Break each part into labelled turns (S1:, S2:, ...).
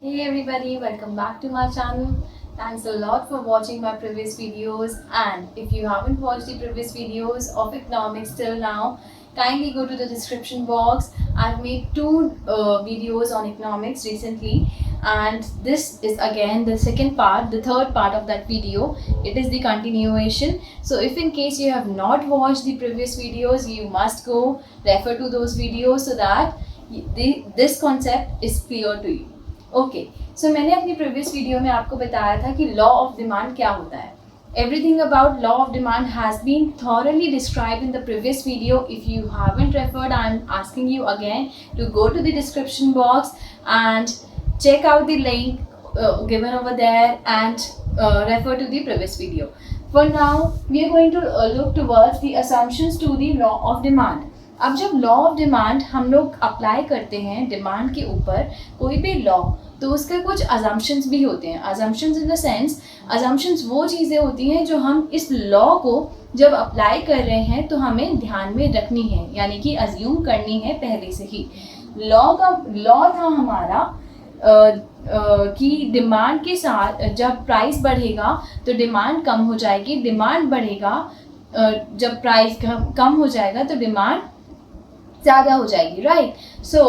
S1: Hey everybody, welcome back to my channel. Thanks a lot for watching my previous videos, and if you haven't watched the previous videos of economics till now, kindly go to the description box. I've made two videos on economics recently, and this is again the second part, the third part of that video. It is the continuation. So if in case you have not watched the previous videos, you must go refer to those videos so that this concept is clear to you. Okay so मैंने अपनी previous video में आपको बताया था कि law of demand क्या होता है. Everything about law of demand has been thoroughly described in the previous video. If you haven't referred, I'm asking you again to go to the description box and check out the link given over there and refer to the previous video. For now, we are going to look towards the assumptions to the law of demand. अब जब law of demand हम लोग apply करते हैं demand के ऊपर कोई भी लॉ, तो उसके कुछ अजम्पशंस भी होते हैं. Assumptions in the sense, assumptions वो चीज़ें होती हैं जो हम इस लॉ को जब अप्लाई कर रहे हैं तो हमें ध्यान में रखनी है, यानी कि अज्यूम करनी है पहले से ही. लॉ था हमारा कि डिमांड के साथ जब प्राइस बढ़ेगा तो डिमांड कम हो जाएगी, डिमांड बढ़ेगा जब प्राइस कम हो जाएगा तो डिमांड ज़्यादा हो जाएगी, राइट. सो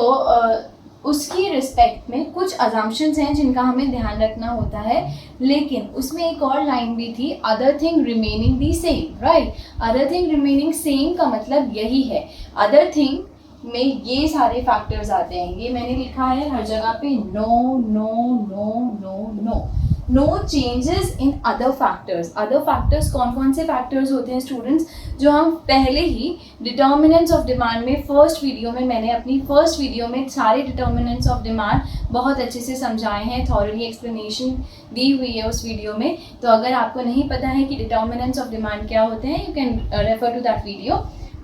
S1: उसकी रिस्पेक्ट में कुछ अजम्पशंस हैं जिनका हमें ध्यान रखना होता है, लेकिन उसमें एक और लाइन भी थी, other thing remaining the same, right. Other thing remaining same का मतलब यही है, अदर थिंग में ये सारे फैक्टर्स आते हैं. ये मैंने लिखा है हर जगह पे, no no no no no, no changes in other factors. Other factors कौन कौन से फैक्टर्स होते हैं स्टूडेंट्स, जो हम पहले ही डिटर्मिनेंट्स ऑफ डिमांड में मैंने अपनी फर्स्ट वीडियो में सारे डिटर्मिनेंट्स ऑफ डिमांड बहुत अच्छे से समझाए हैं, थॉरली एक्सप्लेनेशन दी हुई है उस वीडियो में. तो अगर आपको नहीं पता है कि डिटर्मिनेंट्स ऑफ डिमांड क्या होते हैं, you can refer to that video.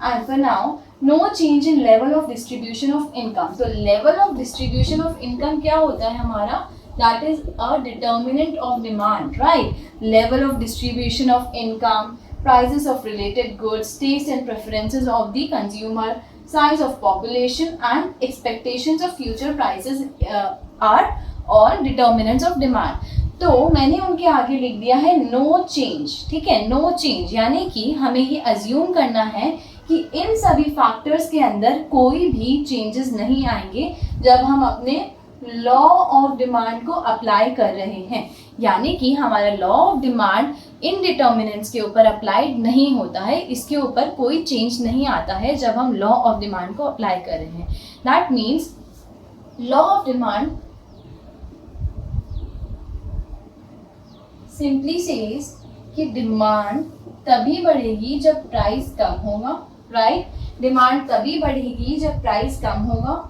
S1: And for now, no change in level of distribution of income. तो level of distribution of income क्या होता है हमारा, that is a determinant of demand, right. Level of distribution of income, prices of related goods, taste and preferences of the consumer, size of population and expectations of future prices are all determinants of demand. तो मैंने उनके आगे लिख दिया है no change, ठीक है. No change यानी कि हमें ये अज्यूम करना है कि इन सभी फैक्टर्स के अंदर कोई भी चेंजेस नहीं आएंगे जब हम अपने लॉ ऑफ डिमांड को अप्लाई कर रहे हैं. यानी कि हमारा law of demand in determinants के ऊपर अप्लाइड नहीं होता है, इसके ऊपर कोई चेंज नहीं आता है जब हम लॉ ऑफ डिमांड को अप्लाई कर रहे हैं. That means law of demand simply says कि डिमांड तभी बढ़ेगी जब प्राइस कम होगा, राइट. डिमांड तभी बढ़ेगी जब प्राइस कम होगा,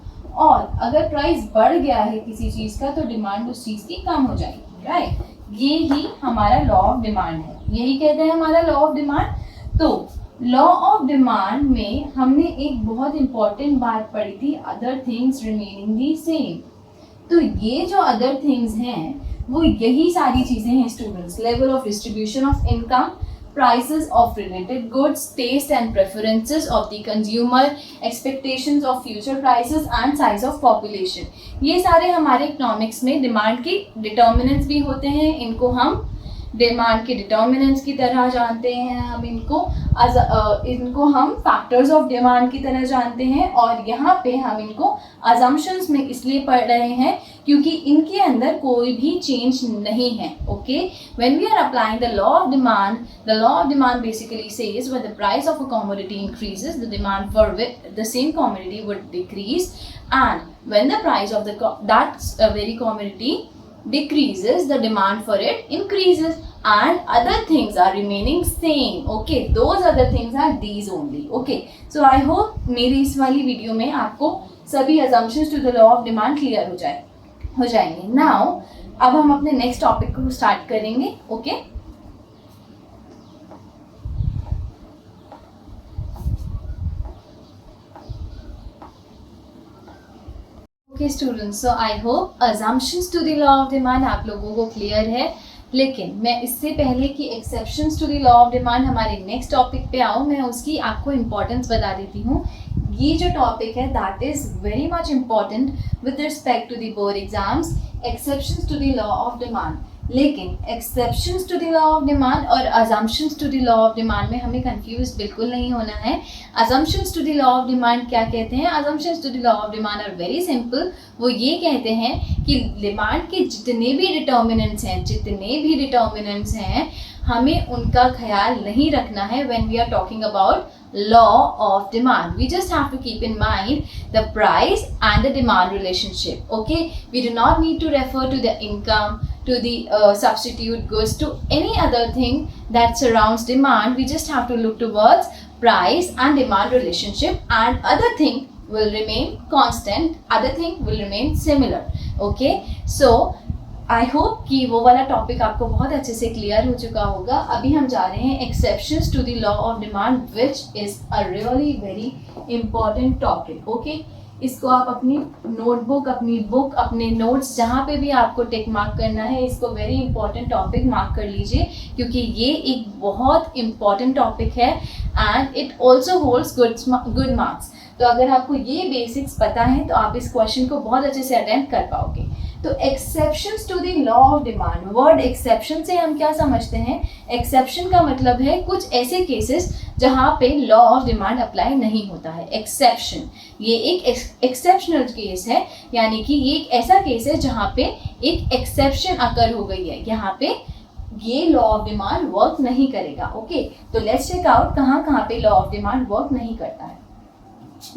S1: और अगर प्राइस बढ़ गया है किसी चीज़ का तो डिमांड उस चीज़ की कम हो जाएगी, राइट. ये ही हमारा लॉ ऑफ डिमांड है, यही कहते हैं हमारा लॉ ऑफ डिमांड. तो लॉ ऑफ डिमांड में हमने एक बहुत इंपॉर्टेंट बात पढ़ी थी, other things remaining the same. तो ये जो अदर थिंग्स हैं वो यही सारी चीज़ें हैं students. Level of distribution of income, prices of related goods, taste and preferences of the consumer, expectations of future prices and size of population. ये सारे हमारे इकोनॉमिक्स में डिमांड के डिटर्मिनेंट्स भी होते हैं. इनको हम डिमांड के डिटर्मिनेंट्स की तरह जानते हैं, हम इनको हम फैक्टर्स ऑफ डिमांड की तरह जानते हैं, और यहाँ पे हम इनको अजम्पशंस में इसलिए पढ़ रहे हैं क्योंकि इनके अंदर कोई भी चेंज नहीं है. Okay, when we are applying the law of demand basically says when the price of a commodity increases the demand for the same commodity would decrease, and when the price of that very commodity decreases, the demand for it increases, and other things are remaining same. Okay, those other things are these only. Okay, so I hope मेरी इस वाली video में आपको सभी assumptions to the law of demand clear हो जाएंगे. Now अब हम अपने नेक्स्ट टॉपिक को स्टार्ट करेंगे. Okay, okay students, so I hope assumptions to the law of demand आप लोगों को क्लियर है. लेकिन मैं इससे पहले कि exceptions to the law of demand हमारे नेक्स्ट टॉपिक पे आओ, मैं उसकी आपको इम्पोर्टेंस बता देती हूँ। ये जो टॉपिक है that is very much important with respect to the board exams, exceptions to the law of demand. लेकिन exceptions to the law of demand और assumptions to the law of demand में हमें कंफ्यूज बिल्कुल नहीं होना है। Assumptions to the law of demand क्या कहते हैं? Assumptions to the law of demand are very simple. वो ये कहते हैं कि डिमांड के जितने भी डिटर्मिनेंट्स हैं हमें उनका ख्याल नहीं रखना है when we are talking about law of demand. We just have to keep in mind the price and the demand relationship. Okay, we do not need to refer to the income, to the substitute goods, to any other thing that surrounds demand. We just have to look towards price and demand relationship, and other thing will remain constant, other thing will remain similar. Okay, so I hope कि वो वाला topic आपको बहुत अच्छे से clear हो चुका होगा। अभी हम जा रहे हैं exceptions to the law of demand, which is a really very important topic. Okay, इसको आप अपनी नोटबुक, अपनी बुक, अपने नोट्स जहाँ पे भी आपको टिक मार्क करना है, इसको वेरी इंपॉर्टेंट टॉपिक मार्क कर लीजिए, क्योंकि ये एक बहुत इंपॉर्टेंट टॉपिक है and it also holds good marks. तो अगर आपको ये बेसिक्स पता है तो आप इस क्वेश्चन को बहुत अच्छे से अटेम्प्ट कर पाओगे। तो exceptions to the law of demand, word exception से हम क्या समझते हैं? एक्सेप्शन का मतलब है कुछ ऐसे केसेस जहाँ पे लॉ ऑफ डिमांड अप्लाई नहीं होता है। एक्सेप्शन ये एक एक्सेप्शनल केस है, यानी कि ये एक ऐसा केस है जहाँ पे एक एक्सेप्शन अकर हो गई है, यहाँ पे ये लॉ ऑफ डिमांड वर्क नहीं करेगा। ओके, तो लेट्स चेक आउट कहाँ कहाँ पे लॉ ऑफ डिमांड वर्क नहीं करता है।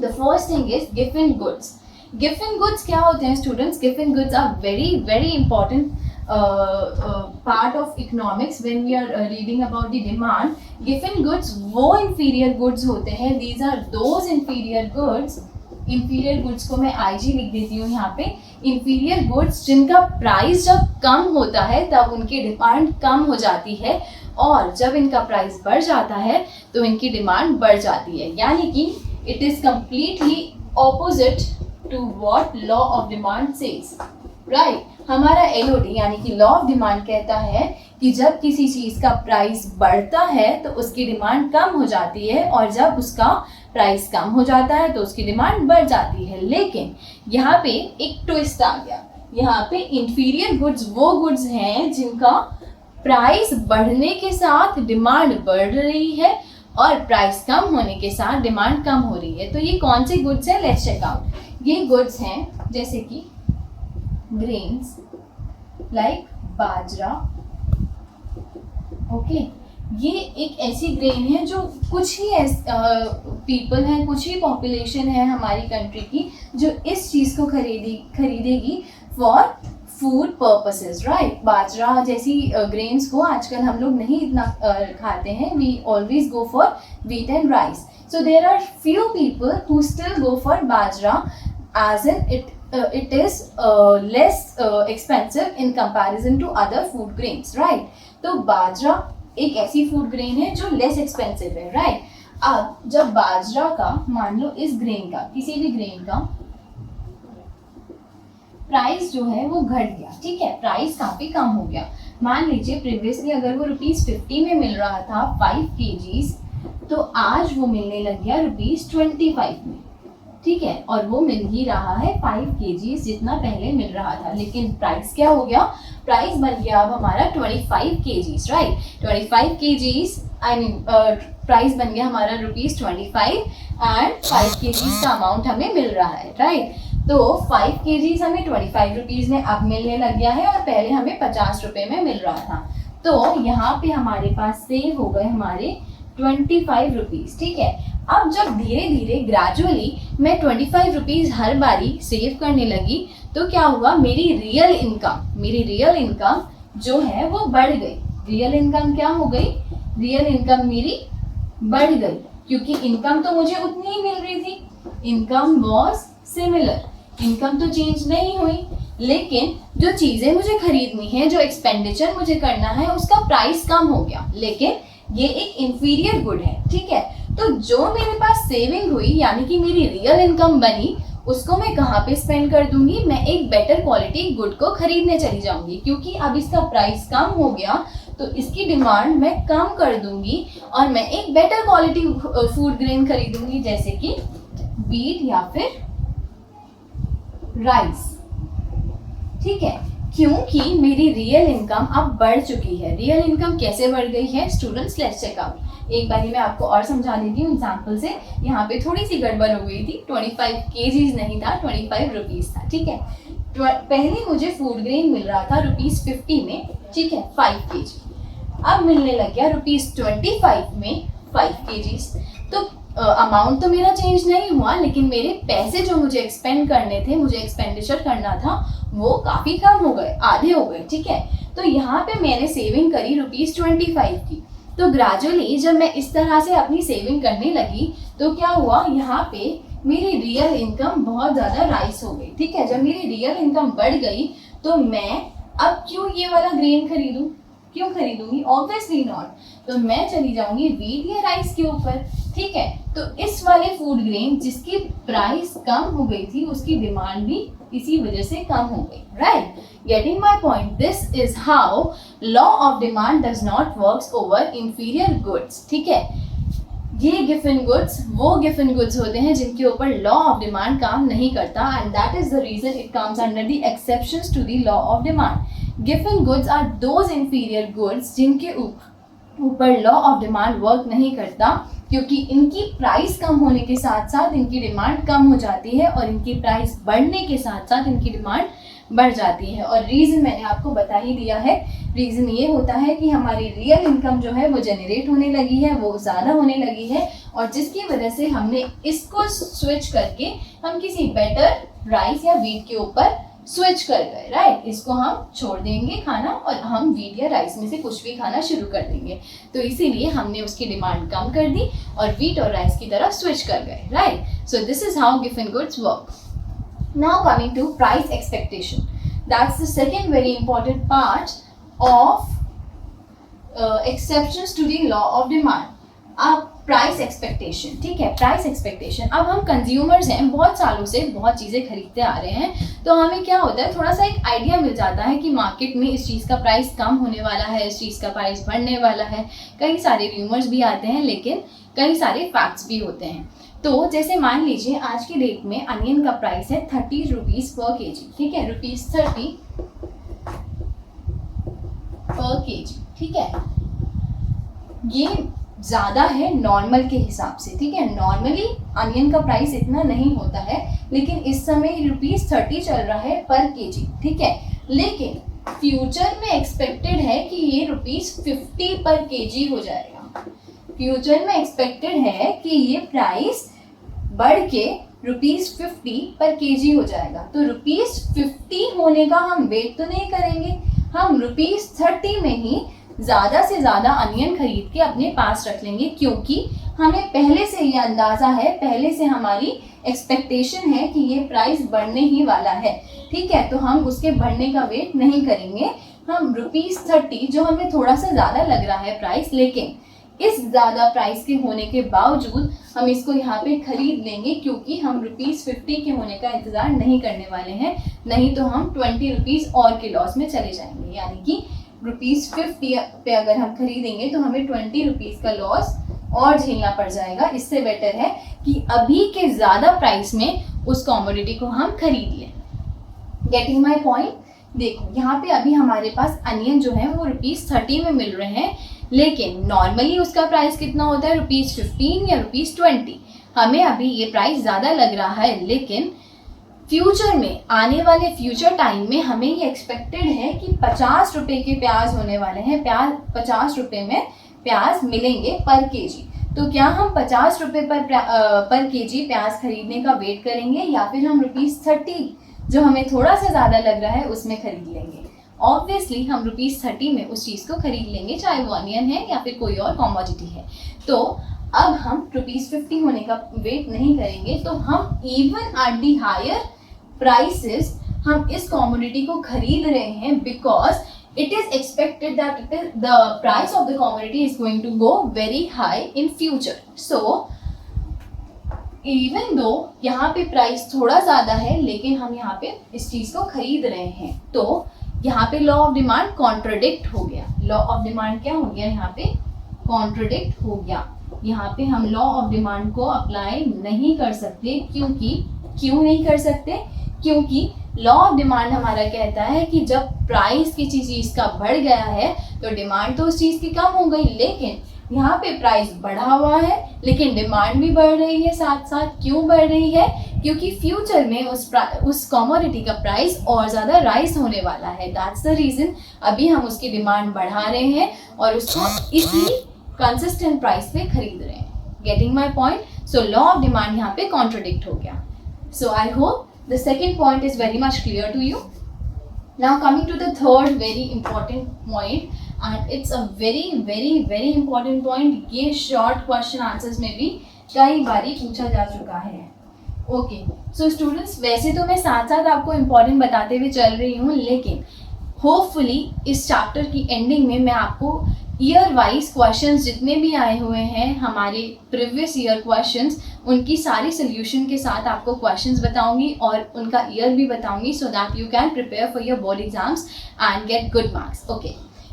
S1: द फर्स्ट थिंग इज गिवन गुड्स। गिवन गुड्स क्या होते हैं स्टूडेंट्स? गिवन goods are very very important part of economics when we are reading about the demand. गिवन गुड्स वो इंफीरियर गुड्स होते हैं, these are those inferior goods. Inferior goods को मैं IG लिख देती हूँ यहाँ पे। इंफीरियर गुड्स जिनका प्राइस जब कम होता है तब उनकी डिमांड कम हो जाती है, और जब इनका प्राइस बढ़ जाता है तो इनकी डिमांड बढ़ जाती है, यानी कि it is completely opposite to what law of demand says, right? हमारा LOD यानी कि लॉ ऑफ डिमांड कहता है कि जब किसी चीज़ का प्राइस बढ़ता है तो उसकी डिमांड कम हो जाती है, और जब उसका प्राइस कम हो जाता है तो उसकी डिमांड बढ़ जाती है। लेकिन यहाँ पे एक ट्विस्ट आ गया। यहाँ पे इंफीरियर गुड्स वो गुड्स हैं जिनका प्राइस बढ़ने के साथ डिमांड बढ़ रही है और प्राइस कम होने के साथ डिमांड कम हो रही है। तो ये कौन से गुड्स हैं? Let's check out. ये गुड्स हैं जैसे कि ग्रेन्स लाइक बाजरा। ओके, ये एक ऐसी ग्रेन है जो कुछ ही पीपल हैं, कुछ ही पॉपुलेशन है हमारी कंट्री की जो इस चीज़ को खरीदेगी फॉर फूड पर्पसेस, राइट? बाजरा जैसी ग्रेन्स को आजकल हम लोग नहीं इतना खाते हैं। We always go for wheat and rice. So there are few people who still go for bajra as in it is less expensive in comparison to other food grains, right? तो बाजरा एक ऐसी फूड ग्रेन है जो less expensive है, right? अब जब बाजरा का, मान लो इस ग्रेन का, किसी भी ग्रेन का प्राइस जो है वो घट गया, ठीक है, प्राइस काफ़ी कम हो गया। मान लीजिए प्रीवियसली अगर वो ₹50 में मिल रहा था 5 kgs, तो आज वो मिलने लग गया ₹25 में, ठीक है, और वो मिल ही रहा है 5 kgs जितना पहले मिल रहा था। लेकिन प्राइस क्या हो गया? प्राइस बन गया अब हमारा 25 kgs, right? 25 kgs I mean price बन गया हमारा ₹25 एंड 5 kgs का अमाउंट हमें मिल रहा है, राइट? तो 5 kgs हमें ₹25 में अब मिलने लग गया है और पहले हमें ₹50 में मिल रहा था। तो यहाँ पे हमारे पास सेव हो गए हमारे ₹25, ठीक है। अब जब धीरे धीरे ग्रेजुअली मैं ₹25 हर बारी सेव करने लगी तो क्या हुआ? मेरी रियल इनकम जो है वो बढ़ गई। रियल इनकम क्या हो गई? रियल इनकम मेरी बढ़ गई, क्योंकि इनकम तो मुझे उतनी ही मिल रही थी। इनकम वॉज सिमिलर, इनकम तो चेंज नहीं हुई, लेकिन जो चीज़ें मुझे खरीदनी है, जो एक्सपेंडिचर मुझे करना है, उसका प्राइस कम हो गया। लेकिन ये एक इंफीरियर गुड है, ठीक है। तो जो मेरे पास सेविंग हुई यानी कि मेरी रियल इनकम बनी, उसको मैं कहाँ पे स्पेंड कर दूंगी, मैं एक बेटर क्वालिटी गुड को खरीदने चली जाऊंगी, क्योंकि अब इसका प्राइस कम हो गया तो इसकी डिमांड मैं कम कर दूंगी और मैं एक बेटर क्वालिटी फूड ग्रेन खरीदूंगी, जैसे कि व्हीट या फिर राइस। ठीक है, क्योंकि मेरी रियल इनकम अब बढ़ चुकी है। रियल इनकम कैसे बढ़ गई है स्टूडेंट्स, लेट्स चेक आउट। एक बार मैं आपको और समझा देती हूँ एग्जाम्पल से। यहाँ पे थोड़ी सी गड़बड़ हो गई थी, 25 kgs नहीं था, 25 रुपीज़ था। ठीक है, पहले मुझे फूड ग्रेन मिल रहा था ₹50 में, ठीक है, 5 kg। अब मिलने लग गया ₹25 में 5 kgs। तो अमाउंट तो मेरा चेंज नहीं हुआ, लेकिन मेरे पैसे जो मुझे एक्सपेंड करने थे, मुझे एक्सपेंडिचर करना था, वो काफ़ी कम हो गए, आधे हो गए। ठीक है, तो यहाँ पे मैंने सेविंग करी ₹25 की। तो ग्रेजुअली जब मैं इस तरह से अपनी सेविंग करने लगी तो क्या हुआ, यहाँ पे मेरी रियल इनकम बहुत ज़्यादा राइज हो गई। ठीक है, जब मेरी रियल इनकम बढ़ गई तो मैं अब क्यों ये वाला ग्रेन खरीदूँ, क्यों खरीदूंगी, ऑब्वियसली नॉट। तो मैं चली जाऊंगी व्हीट या राइस के ऊपर। ठीक है, तो इस वाले फूड ग्रेन जिसकी प्राइस कम हो गई थी उसकी डिमांड भी इसी वजह से कम हो गई, right. Getting my point, this is how law of demand does not works over inferior goods. ठीक है, ये गिवन गुड्स वो गिवन गुड्स होते हैं जिनके ऊपर लॉ ऑफ डिमांड काम नहीं करता, and that is the reason it comes under the exceptions to the law of demand. गिवन goods are those inferior goods जिनके ऊपर लॉ ऑफ डिमांड वर्क नहीं करता, क्योंकि इनकी प्राइस कम होने के साथ साथ इनकी डिमांड कम हो जाती है और इनकी प्राइस बढ़ने के साथ साथ इनकी डिमांड बढ़ जाती है। और रीज़न मैंने आपको बता ही दिया है, रीज़न ये होता है कि हमारी रियल इनकम जो है वो जनरेट होने लगी है, वो ज़्यादा होने लगी है, और जिसकी वजह से हमने इसको स्विच करके हम किसी बेटर राइस या व्हीट के ऊपर स्विच कर गए, राइट। इसको हम छोड़ देंगे खाना और हम व्हीट या राइस में से कुछ भी खाना शुरू कर देंगे। तो इसीलिए हमने उसकी डिमांड कम कर दी और व्हीट और राइस की तरफ स्विच कर गए, right. So this is how given goods work. Now coming to price expectation, that's the second very important part of exceptions to the law of demand. अब प्राइस एक्सपेक्टेशन, ठीक है, price expectation. अब हम consumers हैं, बहुत सालों से बहुत चीज़ें खरीदते आ रहे हैं, तो हमें क्या होता है, थोड़ा सा एक आइडिया मिल जाता है कि मार्केट में इस चीज़ का प्राइस कम होने वाला है, इस चीज़ का प्राइस बढ़ने वाला है। कई सारे र्यूमर्स भी आते हैं, लेकिन कई सारे फैक्ट्स भी होते हैं। तो जैसे मान लीजिए आज की डेट में अनियन का प्राइस है 30 रुपीज़ पर केजी, ठीक है, ₹30 पर केजी, ठीक है। ये ज़्यादा है नॉर्मल के हिसाब से, ठीक है। नॉर्मली अनियन का प्राइस इतना नहीं होता है, लेकिन इस समय ₹30 चल रहा है पर केजी, ठीक है। लेकिन फ्यूचर में एक्सपेक्टेड है कि ये ₹50 पर केजी हो जाएगा। फ्यूचर में एक्सपेक्टेड है कि ये प्राइस बढ़ के ₹50 पर केजी हो जाएगा। तो ₹50 होने का हम वेट तो नहीं करेंगे, हम ₹30 में ही ज़्यादा से ज़्यादा अनियन खरीद के अपने पास रख लेंगे, क्योंकि हमें पहले से ये अंदाज़ा है, पहले से हमारी एक्सपेक्टेशन है कि ये प्राइस बढ़ने ही वाला है, ठीक है। तो हम उसके बढ़ने का वेट नहीं करेंगे, हम ₹30 जो हमें थोड़ा सा ज़्यादा लग रहा है प्राइस, लेकिन इस ज़्यादा प्राइस के होने के बावजूद हम इसको यहाँ पे खरीद लेंगे, क्योंकि हम ₹50 के होने का इंतज़ार नहीं करने वाले हैं, नहीं तो हम ₹20 और के लॉस में चले जाएंगे। यानी कि ₹50 पे अगर हम खरीदेंगे तो हमें ₹20 का लॉस और झेलना पड़ जाएगा। इससे बेटर है कि अभी के ज़्यादा प्राइस में उस कमोडिटी को हम खरीद लें। Getting my point. देखो यहाँ पे अभी हमारे पास अनियन जो है वो ₹30 में मिल रहे हैं, लेकिन नॉर्मली उसका प्राइस कितना होता है, ₹15 या ₹20। हमें अभी ये प्राइस ज़्यादा लग रहा है, लेकिन फ्यूचर में, आने वाले फ्यूचर टाइम में हमें ये एक्सपेक्टेड है कि ₹50 के प्याज होने वाले हैं। ₹50 में प्याज मिलेंगे पर केजी। तो क्या हम ₹50 पर केजी प्याज खरीदने का वेट करेंगे, या फिर हम ₹30 जो हमें थोड़ा सा ज़्यादा लग रहा है उसमें खरीद लेंगे? ऑब्वियसली हम ₹30 में उस चीज़ को खरीद लेंगे, चाहे वो अनियन है या फिर कोई और कमोडिटी है। तो अब हम ₹50 होने का वेट नहीं करेंगे, तो हम even at the higher prices हम इस कमोडिटी को खरीद रहे हैं, because it is expected that the price of the commodity is going to go very high in future. So even though यहाँ पे प्राइस थोड़ा ज़्यादा है लेकिन हम यहाँ पे इस चीज़ को खरीद रहे हैं, तो यहाँ पे लॉ ऑफ डिमांड कॉन्ट्रडिक्ट हो गया। लॉ ऑफ डिमांड क्या हो गया, यहाँ पे कॉन्ट्रडिक्ट हो गया। यहाँ पे हम लॉ ऑफ डिमांड को अप्लाई नहीं कर सकते, क्यों नहीं कर सकते, क्योंकि लॉ ऑफ डिमांड हमारा कहता है कि जब प्राइस किसी चीज़ का बढ़ गया है तो डिमांड तो उस चीज़ की कम हो गई, लेकिन यहाँ पे प्राइस बढ़ा हुआ है लेकिन डिमांड भी बढ़ रही है साथ साथ। क्यों बढ़ रही है, क्योंकि फ्यूचर में उस कमोडिटी का प्राइस और ज़्यादा राइज होने वाला है। दैट्स द रीज़न अभी हम उसकी डिमांड बढ़ा रहे हैं और उसको इसी कंसिस्टेंट प्राइस पे खरीद रहे हैं। Getting my point? So law of demand यहाँ पे कॉन्ट्रडिक्ट हो गया। So I hope the second point is very much clear to you. Now coming to the third very important point, and it's a very important point. ये short question answers में भी कई बारी पूछा जा चुका है। ओके, सो स्टूडेंट्स, वैसे तो मैं साथ साथ आपको इम्पोर्टेंट बताते हुए चल रही हूँ, लेकिन होपफुली इस चैप्टर की एंडिंग में मैं आपको ईयर वाइज क्वेश्चंस जितने भी आए हुए हैं हमारे प्रीवियस ईयर क्वेश्चंस, उनकी सारी सोल्यूशन के साथ आपको क्वेश्चंस बताऊंगी और उनका ईयर भी बताऊंगी, so that you can prepare for your board exams and get good marks. Okay,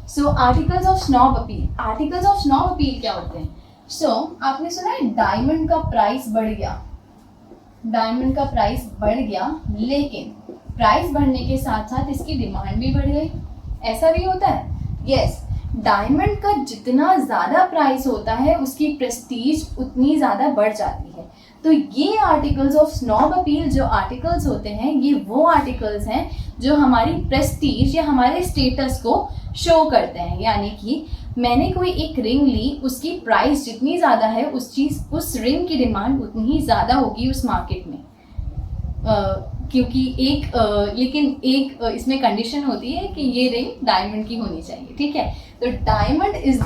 S1: so articles of snob appeal. Articles of snob appeal क्या होते हैं? सो आपने सुना है डायमंड का प्राइस बढ़ गया, डायमंड का प्राइस बढ़ गया, लेकिन प्राइस बढ़ने के साथ साथ इसकी डिमांड भी बढ़ गई। ऐसा भी होता है? यस, डायमंड का जितना ज़्यादा प्राइस होता है उसकी प्रेस्टीज उतनी ज़्यादा बढ़ जाती है। तो ये आर्टिकल्स ऑफ स्नॉब अपील जो आर्टिकल्स होते हैं, ये वो आर्टिकल्स हैं जो हमारी प्रेस्टीज या हमारे स्टेटस को शो करते हैं। यानी कि मैंने कोई एक रिंग ली, उसकी प्राइस जितनी ज़्यादा है उस रिंग की डिमांड उतनी ही ज़्यादा होगी उस मार्केट में। क्योंकि लेकिन एक इसमें कंडीशन होती है कि ये रिंग डायमंड की होनी चाहिए, ठीक है। तो diamond is the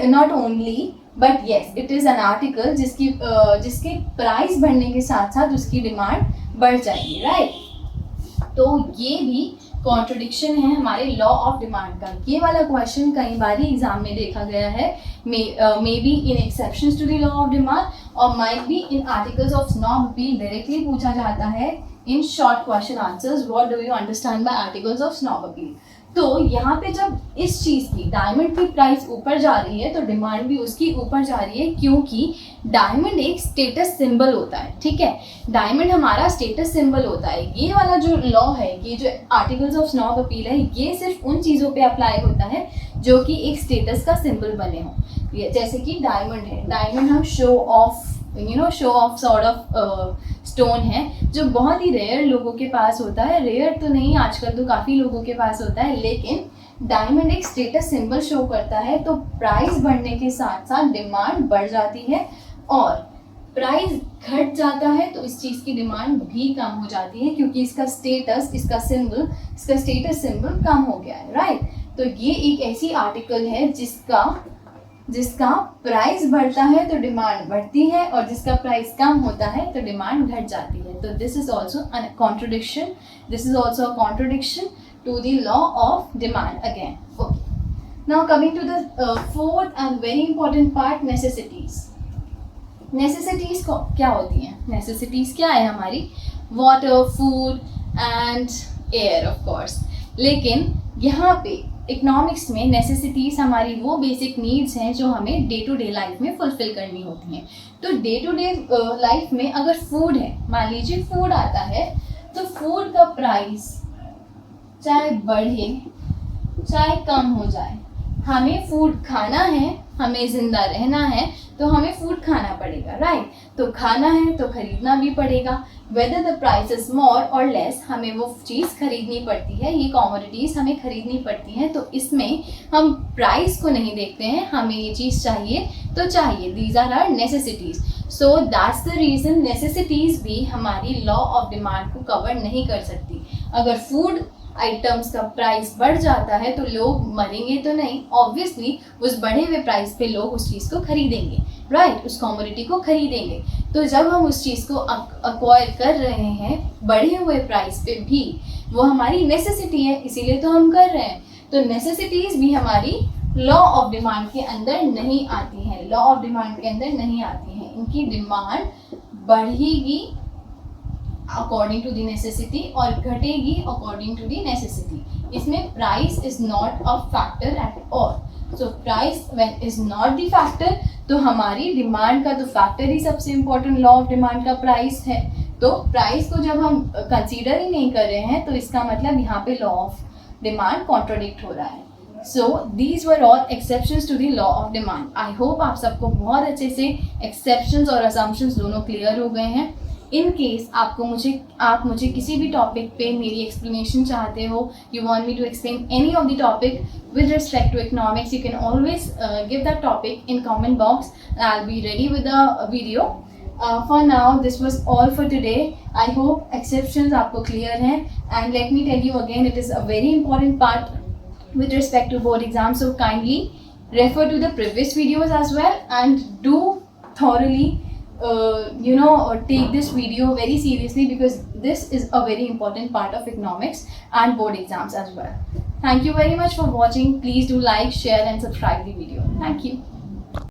S1: not only but yes it is an article जिसके प्राइस बढ़ने के साथ साथ उसकी डिमांड बढ़ जाएगी, राइट। तो ये भी कॉन्ट्रडिक्शन है हमारे लॉ ऑफ डिमांड का। ये वाला क्वेश्चन कई बार एग्जाम में देखा गया है, may be in exceptions to the law of demand और might be in articles of snob appeal directly पूछा जाता है in short question answers, what do you understand by articles of snob appeal. तो यहाँ पे जब इस चीज़ की डायमंड की प्राइस ऊपर जा रही है तो डिमांड भी उसकी ऊपर जा रही है, क्योंकि डायमंड एक स्टेटस सिंबल होता है, ठीक है। डायमंड हमारा स्टेटस सिंबल होता है। ये वाला जो लॉ है, ये जो आर्टिकल्स ऑफ स्नॉब अपील है, ये सिर्फ उन चीज़ों पे अप्लाई होता है जो कि एक स्टेटस का सिंबल बने हों। जैसे कि डायमंड है, डायमंड हम show off sort of stone है जो बहुत ही रेयर लोगों के पास होता है। रेयर तो नहीं, आजकल तो काफ़ी लोगों के पास होता है, लेकिन डायमंड एक स्टेटस सिंबल शो करता है। तो प्राइस बढ़ने के साथ साथ डिमांड बढ़ जाती है और प्राइस घट जाता है तो इस चीज़ की डिमांड भी कम हो जाती है, क्योंकि इसका स्टेटस सिंबल कम हो गया है, राइट। तो ये एक ऐसी आर्टिकल है जिसका प्राइस बढ़ता है तो डिमांड बढ़ती है और जिसका प्राइस कम होता है तो डिमांड घट जाती है। तो this is also a contradiction to the law of demand again. Okay, now coming to the fourth and very important part, necessities. Necessities क्या होती हैं? नेसेसिटीज क्या है हमारी? Water, food and air of course. लेकिन यहाँ पे इकोनॉमिक्स में नेसेसिटीज हमारी वो बेसिक नीड्स हैं जो हमें डे टू डे लाइफ में फुलफिल करनी होती हैं। तो डे टू डे लाइफ में अगर फूड है, मान लीजिए फूड आता है, तो फूड का प्राइस चाहे बढ़े चाहे कम हो जाए, हमें फूड खाना है, हमें ज़िंदा रहना है तो हमें फूड खाना पड़ेगा, राइट। तो खाना है तो खरीदना भी पड़ेगा, whether the price is more और लेस, हमें वो चीज़ खरीदनी पड़ती है, ये कमोडिटीज़ हमें खरीदनी पड़ती हैं। तो इसमें हम प्राइस को नहीं देखते हैं, हमें ये चीज़ चाहिए तो चाहिए, these are are necessities. So that's the reason necessities भी हमारी लॉ ऑफ डिमांड को कवर नहीं कर सकती। अगर फूड आइटम्स का प्राइस बढ़ जाता है तो लोग मरेंगे तो नहीं, ऑब्वियसली उस बढ़े हुए प्राइस पे लोग उस चीज़ को खरीदेंगे, राइट, उस कमोडिटी को खरीदेंगे। तो जब हम उस चीज़ को अक्वायर कर रहे हैं बढ़े हुए प्राइस पे भी, वो हमारी नेसेसिटी है, इसीलिए तो हम कर रहे हैं। तो नेसेसिटीज़ भी हमारी लॉ ऑफ डिमांड के अंदर नहीं आती हैं, लॉ ऑफ डिमांड के अंदर नहीं आती हैं। इनकी डिमांड बढ़ेगी अकॉर्डिंग टू द नेसेसिटी और घटेगी अकॉर्डिंग टू द नेसेसिटी। इसमें price is not a factor at all. So price when is not the factor, तो हमारी डिमांड का तो फैक्टर ही सबसे इम्पोर्टेंट लॉ ऑफ डिमांड का प्राइस है। तो प्राइस को जब हम कंसीडर ही नहीं कर रहे हैं तो इसका मतलब यहाँ पे लॉ ऑफ डिमांड कॉन्ट्रोडिक्ट हो रहा है। So these were all exceptions to the law of demand. I hope आप सबको बहुत अच्छे से एक्सेप्शंस और असम्पशंस दोनों क्लियर हो गए हैं। इन केस आप मुझे किसी भी टॉपिक पे मेरी एक्सप्लेनेशन चाहते हो, you want me to explain any of the topic with respect to economics, you can always give that topic in comment box and I'll be ready with the video. For now, this was all for today. I hope exceptions आपको clear हैं, and let me tell you again, it is a very important part with respect to board exams, so kindly refer to the previous videos as well and do thoroughly take this video very seriously, because this is a very important part of economics and board exams as well. Thank you very much for watching. Please do like, share and subscribe the video. Thank you.